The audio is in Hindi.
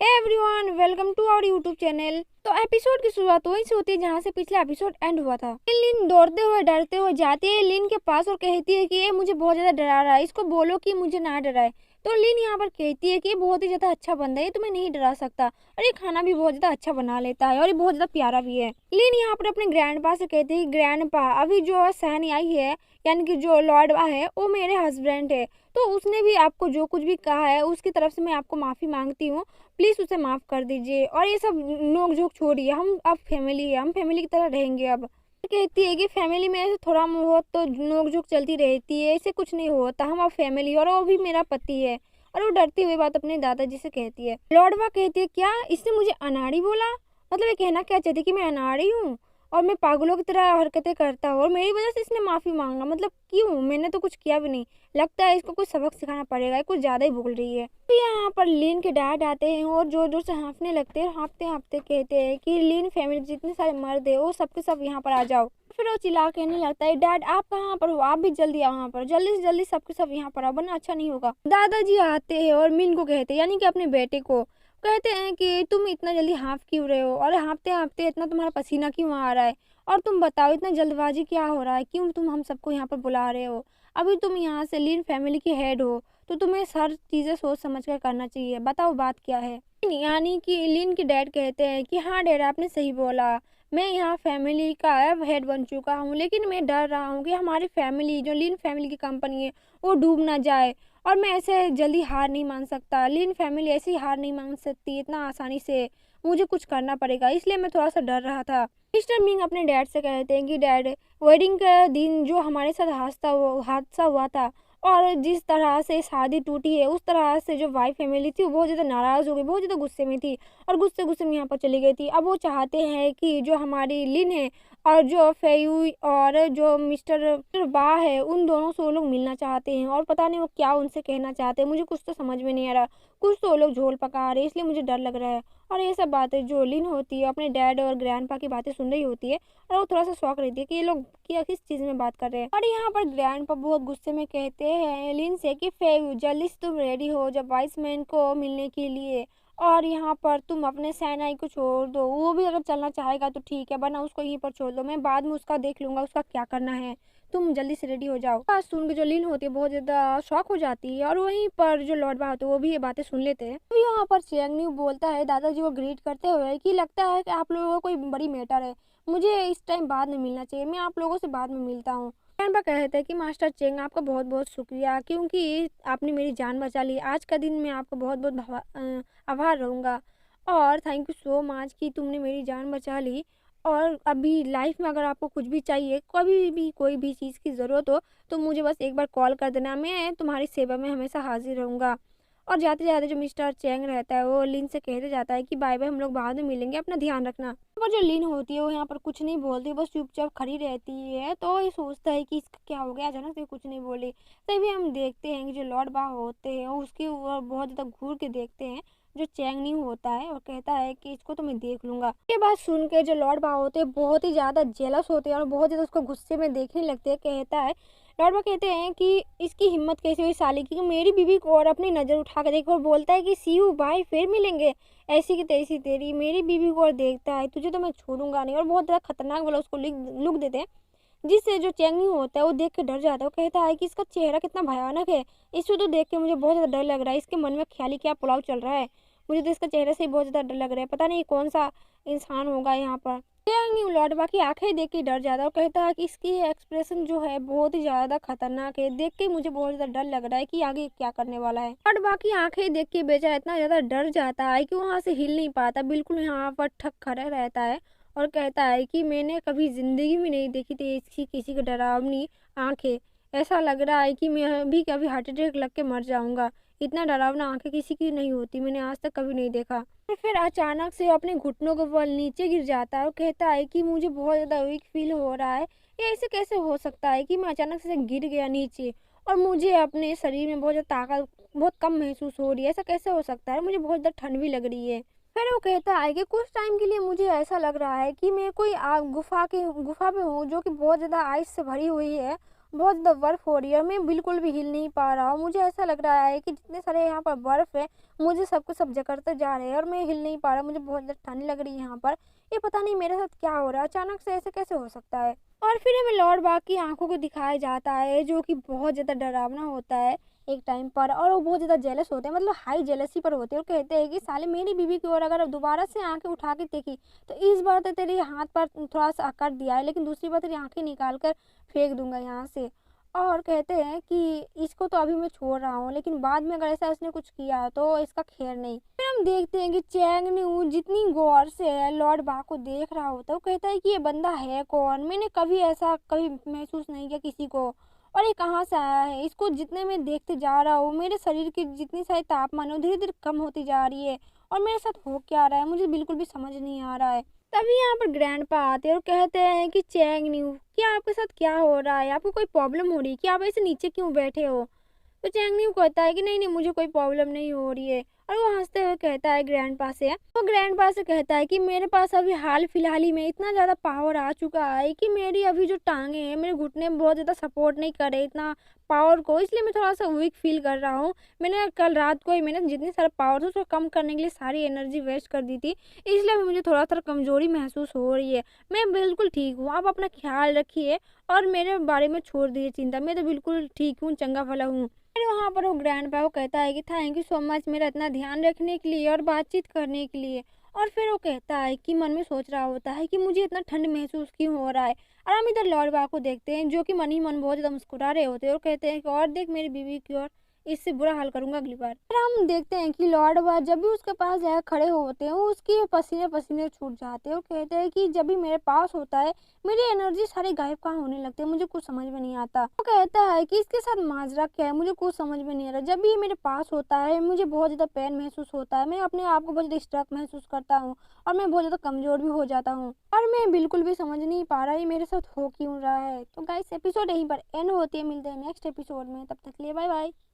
Everyone welcome to our YouTube channel. तो एपिसोड की शुरुआत वहीं से होती है जहाँ से पिछला एपिसोड एंड हुआ था। लिन दौड़ते हुए डरते हुए जाती है लिन के पास और कहती है कि ये मुझे बहुत ज्यादा डरा रहा है, इसको बोलो कि मुझे ना डराए। तो लिन यहाँ पर कहती है कि ये बहुत ही ज्यादा अच्छा बंदा है, ये तुम्हें नहीं डरा सकता और ये खाना भी बहुत ज्यादा अच्छा बना लेता है और ये बहुत ज्यादा प्यारा भी है। लिन यहाँ पर अपने ग्रैंड पा से कहती है, ग्रैंड पा अभी जो सहनी आई है यानी कि जो लॉर्डवा है वो मेरे हस्बैंड है, तो उसने भी आपको जो कुछ भी कहा है उसकी तरफ से मैं आपको माफी मांगती हूँ, प्लीज उसे माफ कर दीजिए और ये सब नोक झोंक छोड़िए, हम अब फैमिली है, हम फैमिली की तरह रहेंगे। अब कहती है कि फैमिली में ऐसे थोड़ा बहुत तो नोक झोंक चलती रहती है, ऐसे कुछ नहीं होता, हम अब फैमिली और वो भी मेरा पति है। और वो डरती हुई बात अपने दादाजी से कहती है। लॉर्डवा कहती है, क्या इसने मुझे अनाड़ी बोला? मतलब ये कहना क्या चाहती है कि मैं अनाड़ी हूँ और मैं पागलों की तरह हरकतें करता हूँ और मेरी वजह से इसने माफी मांगा? मतलब क्यों? मैंने तो कुछ किया भी नहीं। लगता है इसको कुछ सबक सिखाना पड़ेगा, ये कुछ ज्यादा ही बोल रही है। तो यहाँ पर लीन के डैड आते हैं और जोर जोर से हाँफने लगते हैं, हाँफते हाँफते कहते हैं कि लीन फैमिली जितने सारे मर्द है वो सबके सब यहाँ पर आ जाओ। फिर वो चिल्ला कहने लगता है, डैड आप कहाँ पर हो? आप भी जल्दी आओ यहाँ पर, जल्दी से जल्दी सबके सब यहाँ पर आओ वरना अच्छा नहीं होगा। दादाजी आते हैं और मिन को कहते हैं यानी कि अपने बेटे को कहते हैं कि तुम इतना जल्दी हाँफ क्यों रहे हो और हाँफते हाँफते इतना तुम्हारा पसीना क्यों आ रहा है, और तुम बताओ इतना जल्दबाजी क्या हो रहा है, क्यों तुम हम सबको यहाँ पर बुला रहे हो? अभी तुम यहाँ से लीन फैमिली के हेड हो तो तुम्हें हर चीजें सोच समझ कर करना चाहिए, बताओ बात क्या है। यानी कि लीन के डैड कहते हैं कि हाँ डैड आपने सही बोला, मैं यहाँ फैमिली का अब हेड बन चुका हूँ, लेकिन मैं डर रहा हूँ कि हमारी फैमिली जो लीन फैमिली की कंपनी है वो डूब ना जाए और मैं ऐसे जल्दी हार नहीं मान सकता। लीन फैमिली ऐसी हार नहीं मान सकती इतना आसानी से, मुझे कुछ करना पड़ेगा, इसलिए मैं थोड़ा सा डर रहा था। मिस्टर मिंग अपने डैड से कहते हैं कि डैड वेडिंग का दिन जो हमारे साथ हादसा हुआ था और जिस तरह से शादी टूटी है उस तरह से जो वाइफ फैमिली थी वो बहुत ज़्यादा नाराज़ हो गई, बहुत ज़्यादा गुस्से में थी और गुस्से गुस्से में यहाँ पर चली गई थी। अब वो चाहते हैं कि जो हमारी लिन है और जो फेयुई और जो मिस्टर बा है उन दोनों से वो लोग मिलना चाहते हैं और पता नहीं वो क्या उनसे कहना चाहते हैं, मुझे कुछ तो समझ में नहीं आ रहा। कुछ तो वो लोग झोल पका रहे हैं इसलिए मुझे डर लग रहा है। और ये सब बातें जो लिन होती है अपने डैड और ग्रैंडपा की बातें सुन रही होती है और वो थोड़ा सा शौक रहती है कि ये लोग क्या किस चीज़ में बात कर रहे हैं। और यहाँ पर ग्रैंडपा बहुत गुस्से में कहते हैं लिन से कि फेयू जल्दी से तुम रेडी हो जब वाइस मैन को मिलने के लिए, और यहाँ पर तुम अपने सैनाई को छोड़ दो, वो भी अगर चलना चाहेगा तो ठीक है वरना उसको यहीं पर छोड़ दो, मैं बाद में उसका देख लूंगा उसका क्या करना है, तुम जल्दी से रेडी हो जाओ। बात सुन के जो लिन होती है बहुत ज्यादा शॉक हो जाती है और वहीं पर जो लॉर्ड बा होते हैं वो भी ये बातें सुन लेते हैं। तो यहाँ पर चेंगन्यू बोलता है दादाजी को ग्रीट करते हुए कि लगता है कि आप लोगों को कोई बड़ी मैटर है, मुझे इस टाइम बाद में मिलना चाहिए, मैं आप लोगों से बाद में मिलता हूँ। ग्रैंडपा कहते हैं कि मास्टर चेंग आपका बहुत बहुत शुक्रिया क्योंकि आपने मेरी जान बचा ली, आज का दिन मैं आपका बहुत बहुत आभार रहूँगा और थैंक यू सो मच कि तुमने मेरी जान बचा ली। और अभी लाइफ में अगर आपको कुछ भी चाहिए, कभी भी कोई भी चीज़ की ज़रूरत हो तो मुझे बस एक बार कॉल कर देना, मैं तुम्हारी सेवा में हमेशा हाजिर रहूँगा। और जाते जाते जो मिस्टर चैंग रहता है वो लिन से कहते जाता है कि बाय बाय, हम लोग बाद में मिलेंगे, अपना ध्यान रखना। पर जो लिन होती है वो यहाँ पर कुछ नहीं बोलती, बस चुपचाप खड़ी रहती है। तो ये सोचता है कि इसका क्या हो गया, अचानक से कुछ नहीं बोली। तभी हम देखते हैं कि जो लॉर्ड बा होते हैं वो उसके ऊपर बहुत ज़्यादा घूर के देखते हैं जो चैंग नहीं होता है और कहता है कि इसको तो मैं देख लूंगा। ये बात सुन के जो लॉर्ड बा होते हैं बहुत ही ज्यादा जेलस होते हैं और बहुत ज्यादा उसको गुस्से में देखने लगते हैं। कहता है लॉर्ड बा कहते हैं कि इसकी हिम्मत कैसे हुई साली की मेरी बीवी को और अपनी नजर उठा कर देखो और बोलता है कि सी यू बाय, फिर मिलेंगे, ऐसी की तैसी तेरी मेरी बीवी को और देखता है, तुझे तो मैं छोड़ूंगा नहीं। और बहुत ज्यादा खतरनाक वाला उसको लुक देते हैं जिससे जो चैंगनी होता है वो देख के डर जाता है। वो कहता है कि इसका चेहरा कितना भयानक है, इसको तो देख के मुझे बहुत ज्यादा डर लग रहा है, इसके मन में ख्याली क्या पुलाव चल रहा है, मुझे तो इसका चेहरे से ही बहुत ज्यादा डर लग रहा है, पता नहीं कौन सा इंसान होगा यहाँ पर। चैंगनी लॉर्ड की आंखें देख के डर जाता है और कहता है कि इसकी एक्सप्रेशन जो है बहुत ही ज्यादा खतरनाक है, देख के मुझे बहुत ज्यादा डर लग रहा है कि आगे क्या करने वाला है। लॉर्ड की आंखें देख के बेचारा इतना ज्यादा डर जाता है कि वहां से हिल नहीं पाता, बिल्कुल यहाँ पर ठक खड़ा रहता है और कहता है कि मैंने कभी जिंदगी में नहीं देखी थी इसकी किसी की डरावनी आंखें, ऐसा लग रहा है कि मैं भी कभी हार्ट अटैक लग के मर जाऊंगा, इतना डरावना आंखें किसी की नहीं होती, मैंने आज तक कभी नहीं देखा। और फिर अचानक से अपने घुटनों के बल नीचे गिर जाता है और कहता है कि मुझे बहुत ज़्यादा वीक फील हो रहा है, ये ऐसे कैसे हो सकता है कि मैं अचानक से गिर गया नीचे और मुझे अपने शरीर में बहुत ज़्यादा ताकत बहुत कम महसूस हो रही है, ऐसा कैसे हो सकता है, मुझे बहुत ज़्यादा ठंड भी लग रही है। फिर वो कहता है कि कुछ टाइम के लिए मुझे ऐसा लग रहा है कि मैं कोई आग गुफा में हूँ जो कि बहुत ज़्यादा आइस से भरी हुई है बहुत ज़्यादा बर्फ़ हो रही है और मैं बिल्कुल भी हिल नहीं पा रहा हूँ। मुझे ऐसा लग रहा है कि जितने सारे यहाँ पर बर्फ़ है, मुझे सब कुछ सब जकड़ते जा रहे हैं और मैं हिल नहीं पा रहा। मुझे बहुत ज़्यादा ठंड लग रही है यहाँ पर। ये पता नहीं मेरे साथ क्या हो रहा है, अचानक से ऐसे कैसे हो सकता है? और फिर हमें लॉर्ड बाग की आँखों को दिखाया जाता है, जो कि बहुत ज़्यादा डरावना होता है एक टाइम पर, और वो बहुत ज़्यादा जेलस होते हैं, मतलब हाई जेलसी पर होते हैं और कहते हैं कि साले मेरी बीवी की ओर अगर दोबारा से आँखें उठा के देखी, तो इस बार तो तेरे हाथ पर थोड़ा-सा कट दिया है, लेकिन दूसरी बार तेरी आँखें निकाल कर फेंक दूँगा यहाँ से। और कहते हैं कि इसको तो अभी मैं छोड़ रहा हूँ, लेकिन बाद में अगर ऐसा इसने कुछ किया तो इसका खैर नहीं। फिर हम देखते हैं कि चैंग न्यू जितनी गौर से लॉर्ड बाग को देख रहा होता है, वो कहता है कि ये बंदा है कौन? मैंने कभी ऐसा कभी महसूस नहीं किया किसी को, और ये कहाँ से आया है? इसको जितने मैं देखते जा रहा हूँ, मेरे शरीर की जितनी सारी तापमान है वो धीरे-धीरे कम होती जा रही है, और मेरे साथ हो क्या रहा है? मुझे बिल्कुल भी समझ नहीं आ रहा है। तभी यहाँ पर ग्रैंडपा आते हैं और कहते हैं कि चैंग न्यू, क्या आपके साथ क्या हो रहा है? आपको कोई प्रॉब्लम हो रही है? कि आप ऐसे नीचे क्यों बैठे हो? तो चैंग न्यू कहता है कि नहीं नहीं, मुझे कोई प्रॉब्लम नहीं हो रही है, और वो हंसते हुए कहता है ग्रैंडपा से, वो ग्रैंडपा से कहता है कि मेरे पास अभी हाल फिलहाल ही में इतना ज़्यादा पावर आ चुका है कि मेरी अभी जो टांगे हैं, मेरे घुटने बहुत ज़्यादा सपोर्ट नहीं कर रहे इतना पावर को, इसलिए मैं थोड़ा सा वीक फील कर रहा हूँ। मैंने कल रात को ही मैंने जितनी सारा पावर था उसको कम करने के लिए सारी एनर्जी वेस्ट कर दी थी, इसलिए अभी मुझे थोड़ा सा कमजोरी महसूस हो रही है। मैं बिल्कुल ठीक हूँ, आप अपना ख्याल रखिए और मेरे बारे में छोड़ दीजिए चिंता, मैं तो बिल्कुल ठीक हूँ, चंगा भला हूँ। फिर वहाँ पर वो ग्रैंडपा वो कहता है कि थैंक यू सो मच मेरा इतना ध्यान रखने के लिए और बातचीत करने के लिए। और फिर वो कहता है कि मन में सोच रहा होता है कि मुझे इतना ठंड महसूस क्यों हो रहा है। और हम इधर लॉर्ड बाग को देखते हैं, जो कि मन ही मन बहुत ज़्यादा मुस्कुरा रहे होते हैं और कहते हैं कि और देख मेरी बीवी की ओर, इससे बुरा हाल करूंगा अगली बार। फिर हम देखते हैं कि लॉर्ड बाग जब भी उसके पास जाकर खड़े होते हैं, उसके पसीने पसीने छूट जाते हैं और कहते हैं कि जब भी मेरे पास होता है, मेरी एनर्जी सारी गायब कहाँ होने लगती है, मुझे कुछ समझ में नहीं आता। वो कहता है कि इसके साथ माजरा क्या है, मुझे कुछ समझ में नहीं आ रहा। जब भी ये मेरे पास होता है, मुझे बहुत ज़्यादा पेन महसूस होता है, मैं अपने आप को बहुत ज़्यादा स्ट्रक महसूस करता हूँ और मैं बहुत ज़्यादा कमज़ोर भी हो जाता हूँ, और मैं बिल्कुल भी समझ नहीं पा रहा ये मेरे साथ हो क्यों रहा है। तो गाइस एपिसोड यहीं पर एंड होती है, मिलते हैं नेक्स्ट एपिसोड में, तब तक के लिए बाय बाय।